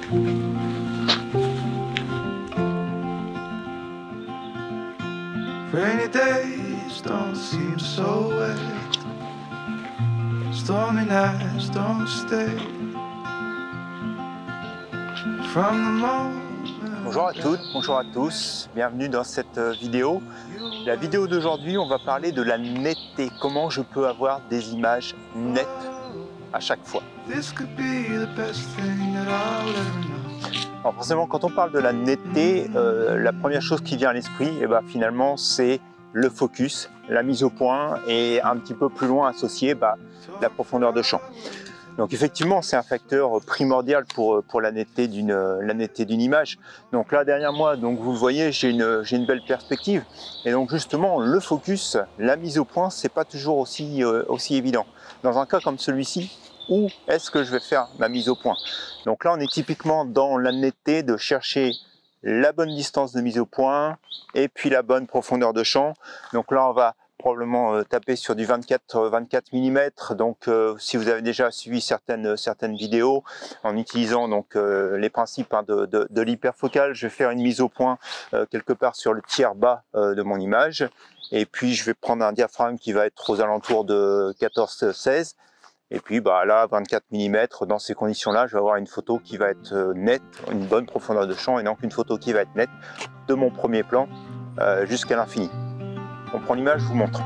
Rainy days don't seem so wet. Stormy nights don't stay. From the moment. Bonjour à toutes, bonjour à tous, bienvenue dans cette vidéo. La vidéo d'aujourd'hui, on va parler de la netteté, comment je peux avoir des images nettes à chaque fois. Alors forcément, quand on parle de la netteté, la première chose qui vient à l'esprit, finalement, c'est le focus, la mise au point et un petit peu plus loin associé, la profondeur de champ. Donc effectivement, c'est un facteur primordial pour la netteté d'une image. Donc là, derrière moi, donc vous le voyez, j'ai une belle perspective. Et donc justement, le focus, la mise au point, c'est pas toujours aussi évident. Dans un cas comme celui-ci, où est-ce que je vais faire ma mise au point? Donc là, on est typiquement dans la netteté de chercher la bonne distance de mise au point et puis la bonne profondeur de champ. Donc là, on va probablement taper sur du 24 mm. Donc si vous avez déjà suivi certaines vidéos en utilisant donc les principes de l'hyperfocale, je vais faire une mise au point quelque part sur le tiers bas de mon image, et puis je vais prendre un diaphragme qui va être aux alentours de 14-16, et puis là 24 mm. Dans ces conditions là, je vais avoir une photo qui va être nette, une bonne profondeur de champ, et donc une photo qui va être nette de mon premier plan jusqu'à l'infini. On prend l'image, je vous montre.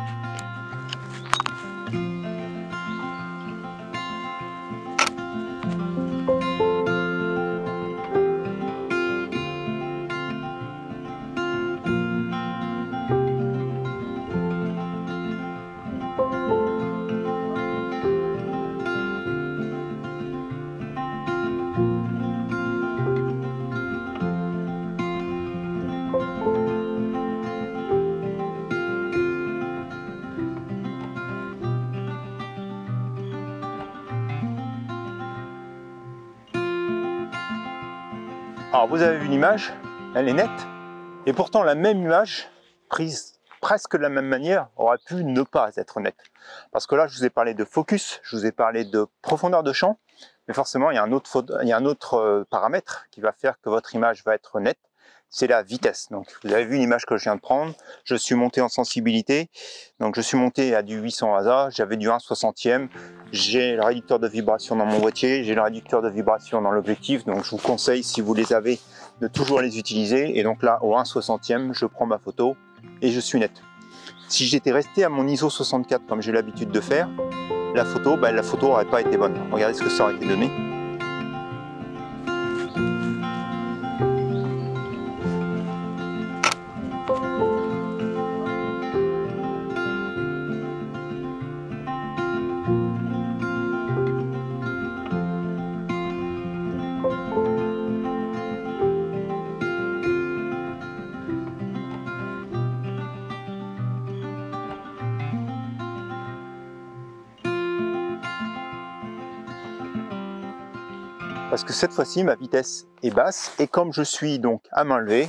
Alors vous avez vu l'image, elle est nette, et pourtant la même image, prise presque de la même manière, aurait pu ne pas être nette. Parce que là, je vous ai parlé de focus, je vous ai parlé de profondeur de champ, mais forcément, il y a un autre paramètre qui va faire que votre image va être nette, c'est la vitesse. Donc vous avez vu l'image que je viens de prendre, je suis monté en sensibilité, donc je suis monté à du 800 ASA, j'avais du 1/60e, j'ai le réducteur de vibration dans mon boîtier, j'ai le réducteur de vibration dans l'objectif, donc je vous conseille, si vous les avez, de toujours les utiliser. Et donc là, au 1/60e, je prends ma photo et je suis net. Si j'étais resté à mon ISO 64 comme j'ai l'habitude de faire, la photo n'aurait pas été bonne. Regardez ce que ça aurait été donné. Parce que cette fois-ci, ma vitesse est basse, et comme je suis donc à main levée,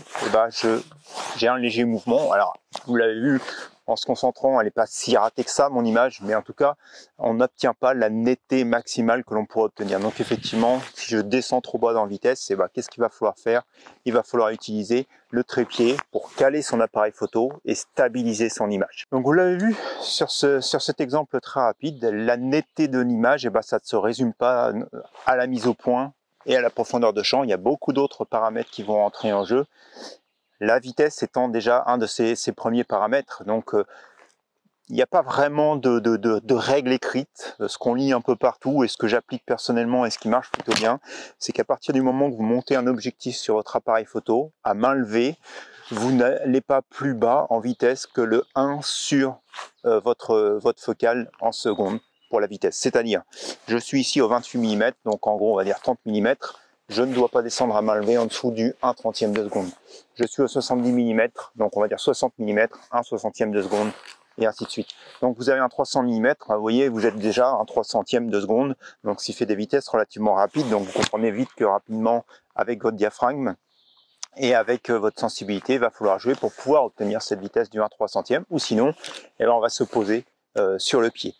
j'ai un léger mouvement. Alors, vous l'avez vu, en se concentrant, elle n'est pas si ratée que ça, mon image, mais en tout cas, on n'obtient pas la netteté maximale que l'on pourrait obtenir. Donc effectivement, si je descends trop bas dans la vitesse, qu'est-ce qu'il va falloir faire? Il va falloir utiliser le trépied pour caler son appareil photo et stabiliser son image. Donc vous l'avez vu sur cet exemple très rapide, la netteté de l'image, ça ne se résume pas à la mise au point et à la profondeur de champ. Il y a beaucoup d'autres paramètres qui vont entrer en jeu. La vitesse étant déjà un de ces premiers paramètres. Donc il n'y a pas vraiment de règles écrites. Ce qu'on lit un peu partout et ce que j'applique personnellement et ce qui marche plutôt bien, c'est qu'à partir du moment que vous montez un objectif sur votre appareil photo, à main levée, vous n'allez pas plus bas en vitesse que le 1 sur votre focale en seconde pour la vitesse. C'est-à-dire, je suis ici au 28 mm, donc en gros on va dire 30 mm, je ne dois pas descendre à main levée en dessous du 1/30 de seconde. Je suis au 70 mm, donc on va dire 60 mm, 1/60 de seconde, et ainsi de suite. Donc vous avez un 300 mm, vous voyez, vous êtes déjà à un 300e de seconde, donc ce qui fait des vitesses relativement rapides. Donc vous comprenez vite que rapidement, avec votre diaphragme et avec votre sensibilité, il va falloir jouer pour pouvoir obtenir cette vitesse du 1/300e, ou sinon, on va se poser sur le pied.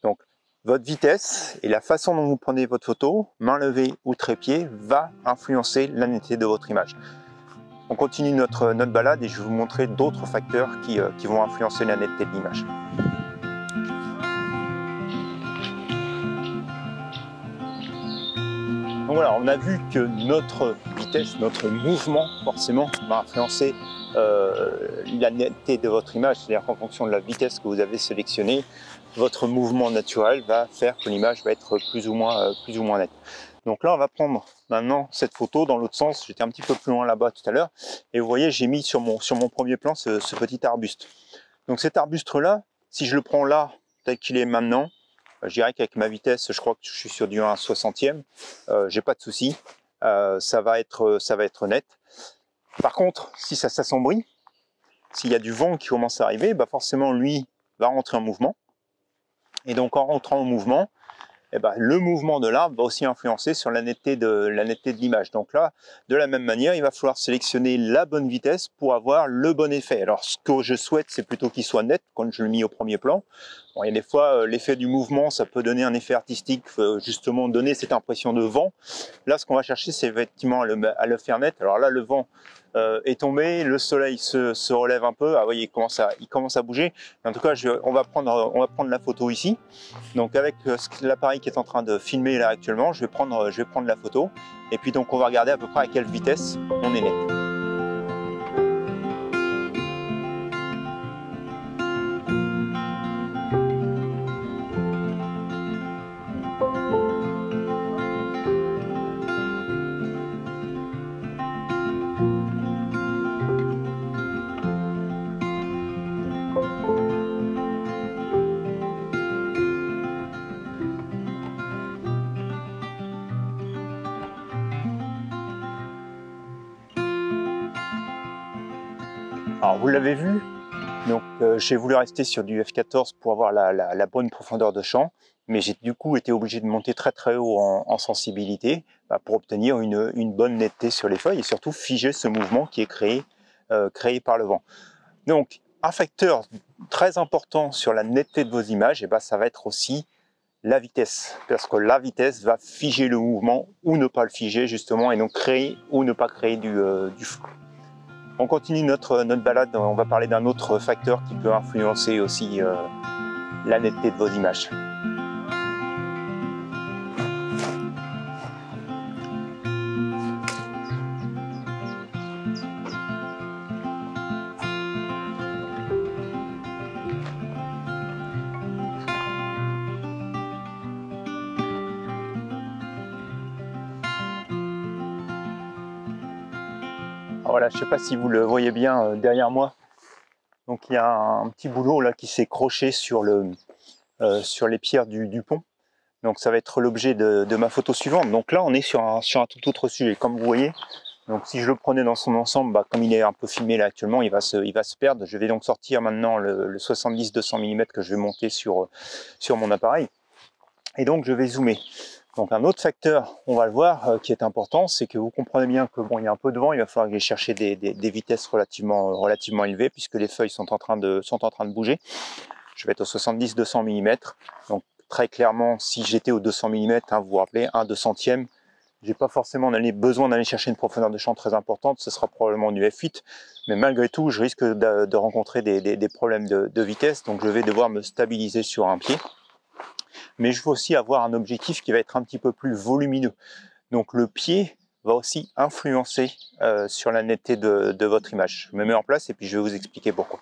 Donc votre vitesse et la façon dont vous prenez votre photo, main levée ou trépied, va influencer la netteté de votre image. On continue notre balade et je vais vous montrer d'autres facteurs qui vont influencer la netteté de l'image. Donc voilà, on a vu que notre vitesse, notre mouvement, forcément, va influencer la netteté de votre image. C'est-à-dire qu'en fonction de la vitesse que vous avez sélectionnée, votre mouvement naturel va faire que l'image va être plus ou moins nette. Donc là, on va prendre maintenant cette photo dans l'autre sens. J'étais un petit peu plus loin là-bas tout à l'heure. Et vous voyez, j'ai mis sur mon premier plan ce petit arbuste. Donc cet arbuste-là, si je le prends là, tel qu'il est maintenant, je dirais qu'avec ma vitesse, je crois que je suis sur du 1/60e, j'ai pas de souci, ça va être net. Par contre, si ça s'assombrit, s'il y a du vent qui commence à arriver, bah forcément lui va rentrer en mouvement. Et donc en rentrant en mouvement, eh ben, le mouvement de l'arbre va aussi influencer sur la netteté de l'image. Donc là, de la même manière, il va falloir sélectionner la bonne vitesse pour avoir le bon effet. Alors ce que je souhaite, c'est plutôt qu'il soit net, quand je le mets au premier plan. Bon, il y a des fois, l'effet du mouvement, ça peut donner un effet artistique, justement donner cette impression de vent. Là, ce qu'on va chercher, c'est effectivement à le faire net. Alors là, le vent est tombé, le soleil se relève un peu. Ah oui, il commence à bouger. En tout cas, on va prendre la photo ici. Donc avec l'appareil qui est en train de filmer là actuellement, je vais prendre la photo. Et puis donc on va regarder à peu près à quelle vitesse on est net. Alors vous l'avez vu, donc j'ai voulu rester sur du f14 pour avoir la bonne profondeur de champ, mais j'ai du coup été obligé de monter très haut en sensibilité pour obtenir une bonne netteté sur les feuilles et surtout figer ce mouvement qui est créé par le vent. Donc un facteur très important sur la netteté de vos images, et ça va être aussi la vitesse, parce que la vitesse va figer le mouvement ou ne pas le figer justement, et donc créer ou ne pas créer du flou. On continue notre balade, on va parler d'un autre facteur qui peut influencer aussi la netteté de vos images. Alors voilà, je ne sais pas si vous le voyez bien derrière moi. Donc il y a un petit boulot là qui s'est croché sur les pierres du pont. Donc ça va être l'objet de ma photo suivante. Donc là on est sur un tout autre sujet, comme vous voyez. Donc si je le prenais dans son ensemble, comme il est un peu filmé là actuellement, il va se perdre. Je vais donc sortir maintenant le 70-200 mm que je vais monter sur mon appareil. Et donc je vais zoomer. Donc un autre facteur, on va le voir, qui est important, c'est que vous comprenez bien que bon, il y a un peu de vent, il va falloir que j'aille chercher des vitesses relativement élevées puisque les feuilles sont en train de bouger. Je vais être au 70-200 mm. Donc très clairement, si j'étais au 200 mm, vous vous rappelez, 1/200e, j'ai pas forcément besoin d'aller chercher une profondeur de champ très importante, ce sera probablement du f8, mais malgré tout, je risque de rencontrer des problèmes de vitesse, donc je vais devoir me stabiliser sur un pied. Mais je veux aussi avoir un objectif qui va être un petit peu plus volumineux. Donc le pied va aussi influencer sur la netteté de votre image. Je me mets en place et puis je vais vous expliquer pourquoi.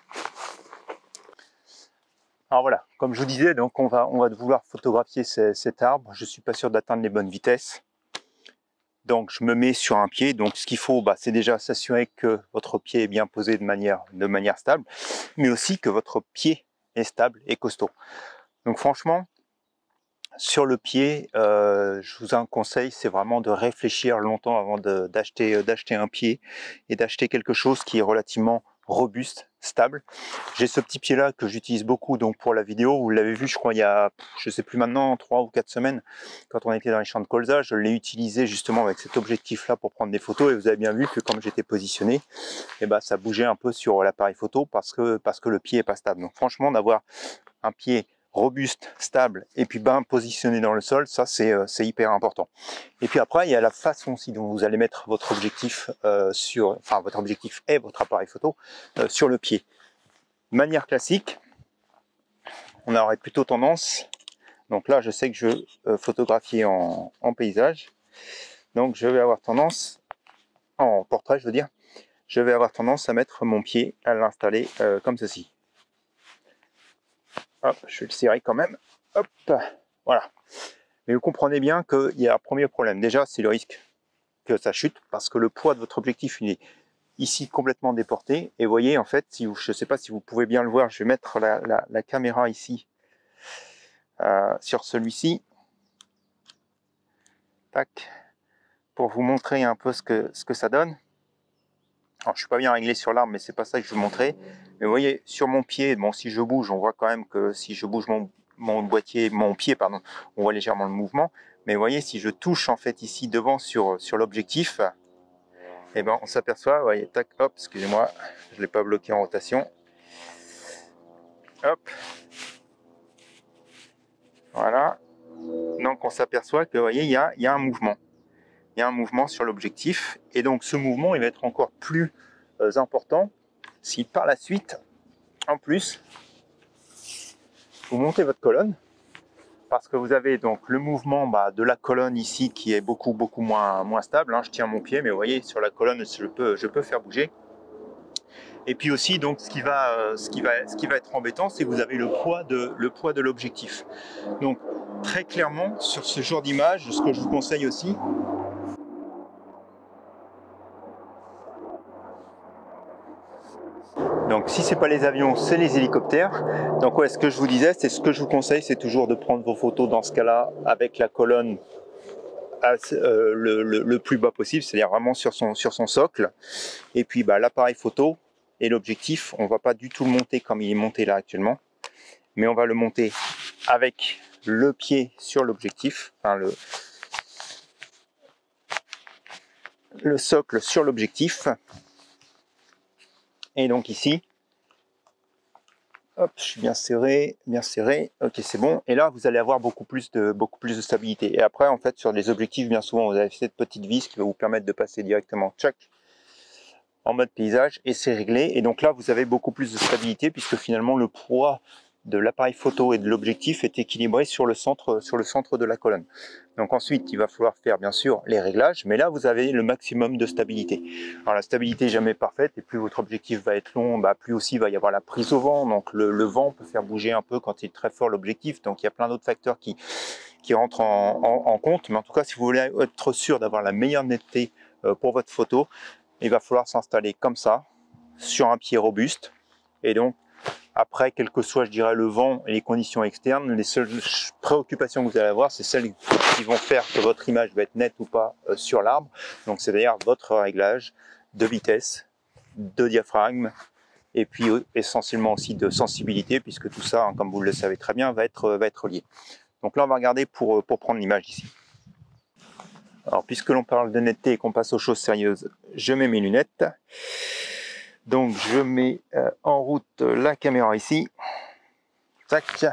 Alors voilà, comme je vous disais, donc on va vouloir photographier cet arbre. Je ne suis pas sûr d'atteindre les bonnes vitesses. Donc je me mets sur un pied. Donc ce qu'il faut, c'est déjà s'assurer que votre pied est bien posé de manière stable, mais aussi que votre pied est stable et costaud. Donc franchement, sur le pied, je vous ai un conseil, c'est vraiment de réfléchir longtemps avant d'acheter un pied et d'acheter quelque chose qui est relativement robuste, stable. J'ai ce petit pied là que j'utilise beaucoup donc pour la vidéo. Vous l'avez vu, je crois il y a, je sais plus maintenant, 3 ou 4 semaines, quand on était dans les champs de colza, je l'ai utilisé justement avec cet objectif là pour prendre des photos, et vous avez bien vu que comme j'étais positionné, ça bougeait un peu sur l'appareil photo parce que le pied est pas stable. Donc franchement, d'avoir un pied robuste, stable et puis bien positionné dans le sol, ça c'est hyper important. Et puis après il y a la façon aussi dont vous allez mettre votre objectif votre objectif et votre appareil photo sur le pied. De manière classique, on aurait plutôt tendance, donc là je sais que je veux photographier en paysage, donc je vais avoir tendance, en portrait je veux dire, je vais avoir tendance à mettre mon pied, à l'installer comme ceci. Hop, je vais le serrer quand même. Hop, voilà. Mais vous comprenez bien qu'il y a un premier problème. Déjà, c'est le risque que ça chute, parce que le poids de votre objectif, il est ici complètement déporté. Et vous voyez, en fait, si vous, je ne sais pas si vous pouvez bien le voir, je vais mettre la caméra ici, sur celui-ci. Tac. Pour vous montrer un peu ce que ça donne. Alors, je ne suis pas bien réglé sur l'arbre, mais c'est pas ça que je veux montrer. Mais vous voyez, sur mon pied, bon, si je bouge, on voit quand même que si je bouge mon pied, pardon, on voit légèrement le mouvement. Mais vous voyez, si je touche en fait ici devant sur l'objectif, et ben on s'aperçoit, vous voyez, tac, hop, excusez-moi, je ne l'ai pas bloqué en rotation. Hop. Voilà. Donc on s'aperçoit que, vous voyez, il y a un mouvement. Il y a un mouvement sur l'objectif. Et donc ce mouvement, il va être encore plus important si par la suite, en plus, vous montez votre colonne, parce que vous avez donc le mouvement de la colonne ici qui est beaucoup moins stable. Hein. Je tiens mon pied, mais vous voyez, sur la colonne, je peux faire bouger. Et puis aussi, donc, ce qui va être embêtant, c'est que vous avez le poids de l'objectif. Donc, très clairement, sur ce genre d'image, ce que je vous conseille aussi, donc si c'est pas les avions, c'est les hélicoptères. Donc ouais, ce que je vous disais, c'est ce que je vous conseille, c'est toujours de prendre vos photos dans ce cas-là avec la colonne le plus bas possible, c'est-à-dire vraiment sur son socle. Et puis l'appareil photo et l'objectif, on va pas du tout le monter comme il est monté là actuellement, mais on va le monter avec le pied sur l'objectif, enfin le socle sur l'objectif. Et donc ici, hop, je suis bien serré, ok c'est bon. Et là vous allez avoir beaucoup plus de stabilité. Et après en fait sur les objectifs, bien souvent vous avez cette petite vis qui va vous permettre de passer directement tchac en mode paysage et c'est réglé. Et donc là vous avez beaucoup plus de stabilité puisque finalement le poids de l'appareil photo et de l'objectif est équilibré sur le centre de la colonne. Donc ensuite il va falloir faire bien sûr les réglages, mais là vous avez le maximum de stabilité. Alors la stabilité n'est jamais parfaite et plus votre objectif va être long, plus aussi il va y avoir la prise au vent. Donc le vent peut faire bouger un peu quand il est très fort l'objectif. Donc il y a plein d'autres facteurs qui rentrent en compte. Mais en tout cas, si vous voulez être sûr d'avoir la meilleure netteté pour votre photo, il va falloir s'installer comme ça sur un pied robuste. Et donc après, quel que soit, je dirais, le vent et les conditions externes, les seules préoccupations que vous allez avoir, c'est celles qui vont faire que votre image va être nette ou pas sur l'arbre. Donc, c'est-à-dire votre réglage de vitesse, de diaphragme, et puis essentiellement aussi de sensibilité, puisque tout ça, comme vous le savez très bien, va être lié. Donc là, on va regarder pour prendre l'image ici. Alors, puisque l'on parle de netteté et qu'on passe aux choses sérieuses, je mets mes lunettes. Donc je mets en route la caméra ici. Tac.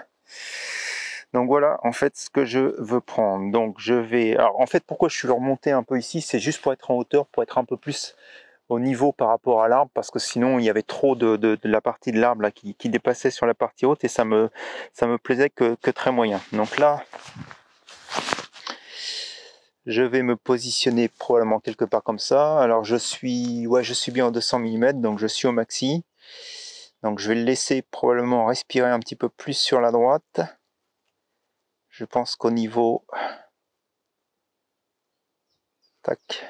Donc voilà en fait ce que je veux prendre. Donc je vais. Alors en fait pourquoi je suis remonté un peu ici, c'est juste pour être en hauteur, pour être un peu plus au niveau par rapport à l'arbre, parce que sinon il y avait trop de la partie de l'arbre là qui dépassait sur la partie haute et ça me plaisait que très moyen. Donc là je vais me positionner probablement quelque part comme ça. Alors je suis bien en 200 mm, donc je suis au maxi. Donc je vais le laisser probablement respirer un petit peu plus sur la droite. Je pense qu'au niveau... Tac.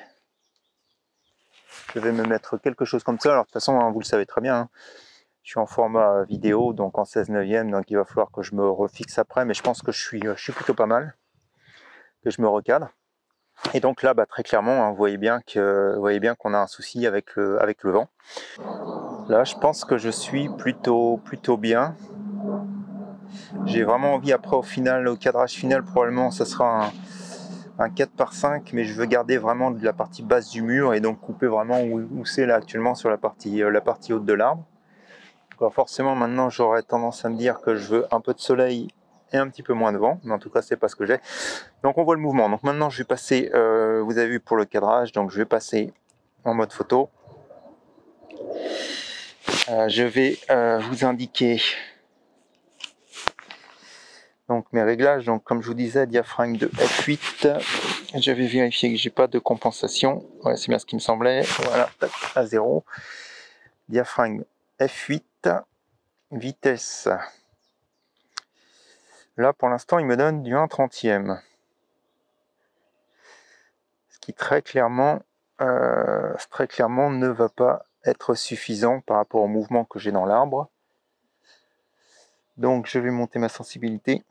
Je vais me mettre quelque chose comme ça. Alors de toute façon, vous le savez très bien, je suis en format vidéo, donc en 16/9, donc il va falloir que je me refixe après, mais je pense que je suis plutôt pas mal, que je me recadre. Et donc là, très clairement, vous voyez bien qu'on a un souci avec le vent. Là, je pense que je suis plutôt bien. J'ai vraiment envie après au cadrage final, probablement ça sera un 4/5, mais je veux garder vraiment de la partie basse du mur et donc couper vraiment où c'est là actuellement sur la partie haute de l'arbre. Forcément maintenant j'aurais tendance à me dire que je veux un peu de soleil et un petit peu moins de vent, mais en tout cas c'est pas ce que j'ai. Donc on voit le mouvement. Donc maintenant je vais passer, vous avez vu pour le cadrage, donc je vais passer en mode photo. Je vais vous indiquer donc mes réglages. Donc comme je vous disais, diaphragme de f8. Je vais vérifier que j'ai pas de compensation. Ouais, c'est bien ce qui me semblait. Voilà, à 0. Diaphragme f8. Vitesse. Là pour l'instant il me donne du 1/30. Ce qui très clairement ne va pas être suffisant par rapport au mouvement que j'ai dans l'arbre. Donc je vais monter ma sensibilité.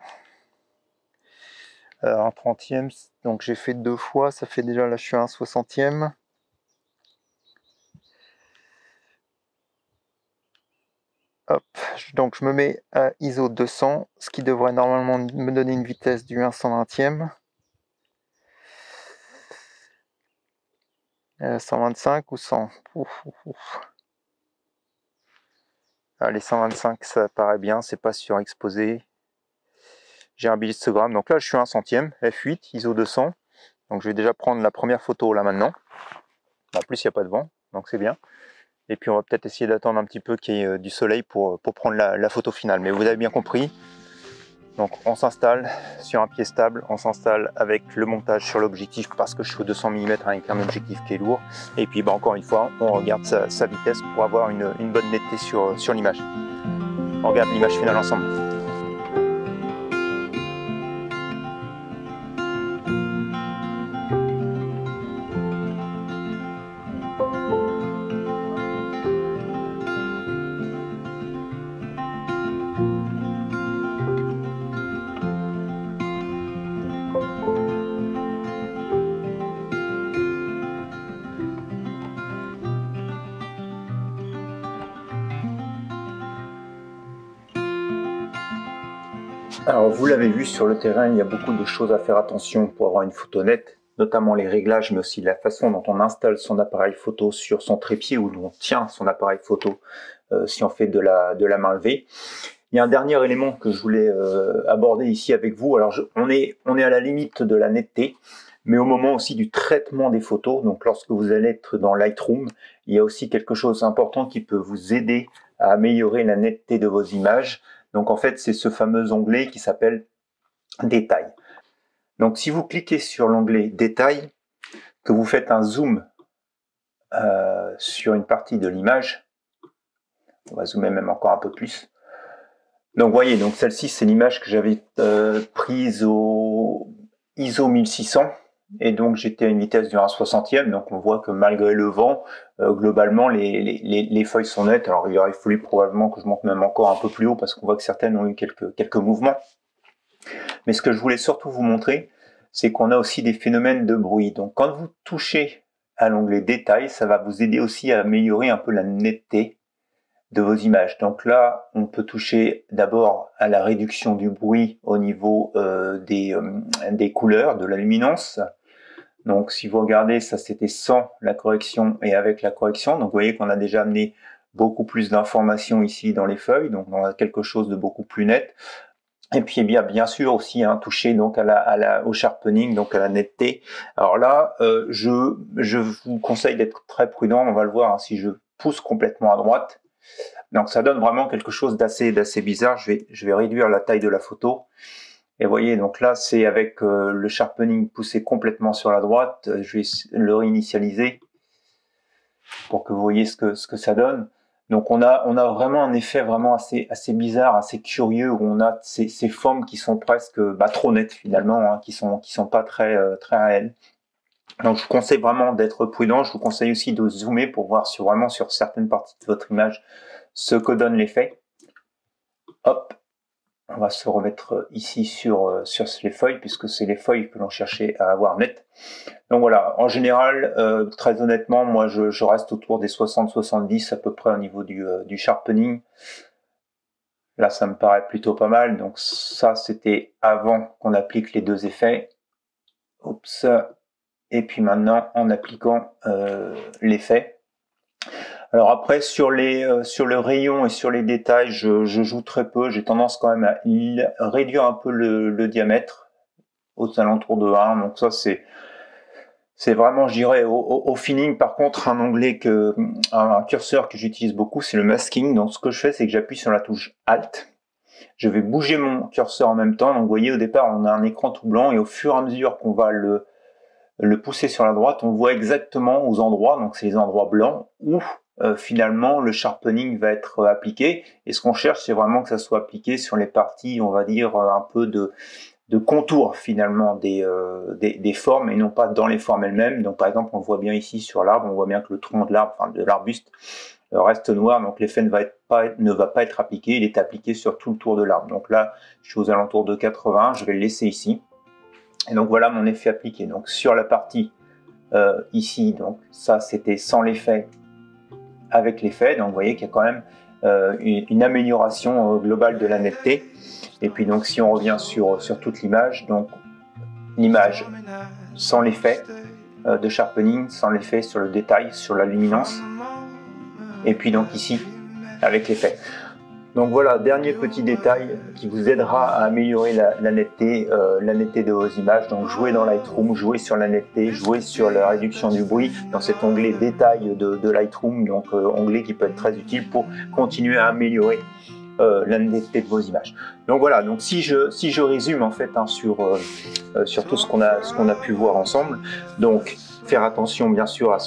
Alors, 1/30, donc j'ai fait 2 fois, ça fait déjà, là je suis à 1/60. Hop, donc je me mets à ISO 200, ce qui devrait normalement me donner une vitesse du 1/120. 125 ou 100. Allez, 125, ça paraît bien, c'est pas surexposé. J'ai un bilhistogramme, donc là je suis à 1/100, f8, ISO 200. Donc je vais déjà prendre la première photo là maintenant. En plus il n'y a pas de vent, donc c'est bien. Et puis on va peut-être essayer d'attendre un petit peu qu'il y ait du soleil pour prendre la photo finale. Mais vous avez bien compris. Donc on s'installe sur un pied stable, on s'installe avec le montage sur l'objectif parce que je suis au 200 mm avec un objectif qui est lourd. Et puis encore une fois, on regarde sa vitesse pour avoir une bonne netteté sur l'image. On regarde l'image finale ensemble. Alors vous l'avez vu, sur le terrain, il y a beaucoup de choses à faire attention pour avoir une photo nette, notamment les réglages, mais aussi la façon dont on installe son appareil photo sur son trépied ou d'où on tient son appareil photo si on fait de la main levée. Il y a un dernier élément que je voulais aborder ici avec vous. Alors on est à la limite de la netteté, mais au moment aussi du traitement des photos, donc lorsque vous allez être dans Lightroom, il y a aussi quelque chose d'important qui peut vous aider à améliorer la netteté de vos images. Donc en fait, c'est ce fameux onglet qui s'appelle Détails. Donc si vous cliquez sur l'onglet Détails, que vous faites un zoom sur une partie de l'image, on va zoomer même encore un peu plus. Donc vous voyez, donc celle-ci c'est l'image que j'avais prise au ISO 1600 et donc j'étais à une vitesse du 1/60. Donc on voit que malgré le vent, globalement les feuilles sont nettes. Alors il aurait fallu probablement que je monte même encore un peu plus haut parce qu'on voit que certaines ont eu quelques mouvements. Mais ce que je voulais surtout vous montrer, c'est qu'on a aussi des phénomènes de bruit. Donc quand vous touchez à l'onglet Détails, ça va vous aider aussi à améliorer un peu la netteté de vos images. Donc là, on peut toucher d'abord à la réduction du bruit au niveau des couleurs, de la luminance. Donc si vous regardez, ça c'était sans la correction et avec la correction. Donc vous voyez qu'on a déjà amené beaucoup plus d'informations ici dans les feuilles, donc on a quelque chose de beaucoup plus net. Et puis bien sûr aussi toucher donc au sharpening, donc à la netteté. Alors là, je vous conseille d'être très prudent. On va le voir si je pousse complètement à droite. Donc ça donne vraiment quelque chose d'assez bizarre. Je vais réduire la taille de la photo. Et vous voyez, donc là c'est avec le sharpening poussé complètement sur la droite. Je vais le réinitialiser pour que vous voyez ce que ça donne. Donc on a vraiment un effet vraiment assez bizarre, assez curieux, où on a ces formes qui sont presque trop nettes finalement, qui sont pas très réelles. Donc je vous conseille vraiment d'être prudent. Je vous conseille aussi de zoomer pour voir vraiment sur certaines parties de votre image ce que donne l'effet. Hop, on va se remettre ici sur les feuilles, puisque c'est les feuilles que l'on cherchait à avoir nettes. Donc voilà, en général, très honnêtement, moi je reste autour des 60-70 à peu près au niveau du sharpening. Là, ça me paraît plutôt pas mal. Donc ça, c'était avant qu'on applique les deux effets. Oups. Et puis maintenant, en appliquant l'effet. Alors après, sur le rayon et sur les détails, je joue très peu. J'ai tendance quand même à réduire un peu le diamètre aux alentours de 1. Donc ça, c'est vraiment, je dirais, au feeling. Par contre, un curseur que j'utilise beaucoup, c'est le masking. Donc ce que je fais, c'est que j'appuie sur la touche Alt. Je vais bouger mon curseur en même temps. Donc vous voyez, au départ, on a un écran tout blanc et au fur et à mesure qu'on va le pousser sur la droite, on voit exactement aux endroits, donc c'est les endroits blancs, où finalement le sharpening va être appliqué. Et ce qu'on cherche, c'est vraiment que ça soit appliqué sur les parties, on va dire, un peu de contour finalement des formes et non pas dans les formes elles-mêmes. Donc par exemple, on voit bien ici sur l'arbre, on voit bien que le tronc de l'arbre, enfin de l'arbuste, reste noir, donc l'effet ne va pas être appliqué, il est appliqué sur tout le tour de l'arbre. Donc là, je suis aux alentours de 80, je vais le laisser ici. Et donc voilà mon effet appliqué. Donc sur la partie ici, donc ça c'était sans l'effet, avec l'effet. Donc vous voyez qu'il y a quand même une amélioration globale de la netteté. Et puis donc si on revient sur toute l'image, donc l'image sans l'effet de sharpening, sans l'effet sur le détail, sur la luminance. Et puis donc ici avec l'effet. Donc voilà, dernier petit détail qui vous aidera à améliorer la netteté de vos images. Donc jouez dans Lightroom, jouez sur la netteté, jouez sur la réduction du bruit dans cet onglet détail de Lightroom, donc onglet qui peut être très utile pour continuer à améliorer la netteté de vos images. Donc voilà, donc si je résume en fait sur tout ce qu'on a pu voir ensemble, donc faire attention bien sûr à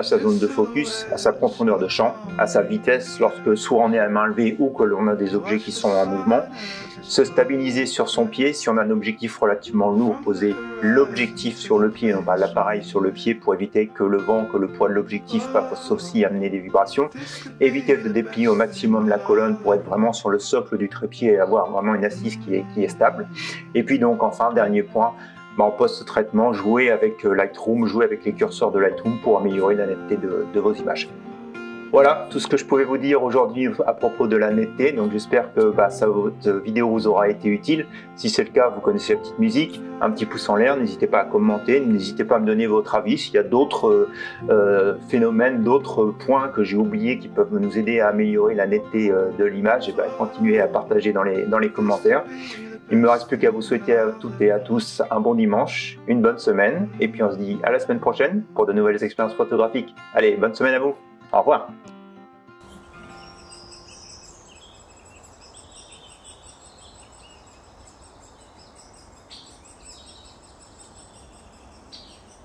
sa zone de focus, à sa profondeur de champ, à sa vitesse lorsque soit on est à main levée ou que l'on a des objets qui sont en mouvement, se stabiliser sur son pied. Si on a un objectif relativement lourd, poser l'objectif sur le pied, non pas l'appareil sur le pied pour éviter que le vent, que le poids de l'objectif puisse aussi amener des vibrations. Éviter de déplier au maximum la colonne pour être vraiment sur le socle du trépied et avoir vraiment une assise qui est stable. Et puis donc enfin, dernier point, en post-traitement, jouez avec Lightroom, jouez avec les curseurs de Lightroom pour améliorer la netteté de vos images. Voilà tout ce que je pouvais vous dire aujourd'hui à propos de la netteté. Donc j'espère que votre vidéo vous aura été utile. Si c'est le cas, vous connaissez la petite musique, un petit pouce en l'air, n'hésitez pas à commenter, n'hésitez pas à me donner votre avis. S'il y a d'autres phénomènes, d'autres points que j'ai oubliés qui peuvent nous aider à améliorer la netteté de l'image, continuez à partager dans les commentaires. Il ne me reste plus qu'à vous souhaiter à toutes et à tous un bon dimanche, une bonne semaine, et puis on se dit à la semaine prochaine pour de nouvelles expériences photographiques. Allez, bonne semaine à vous, au revoir.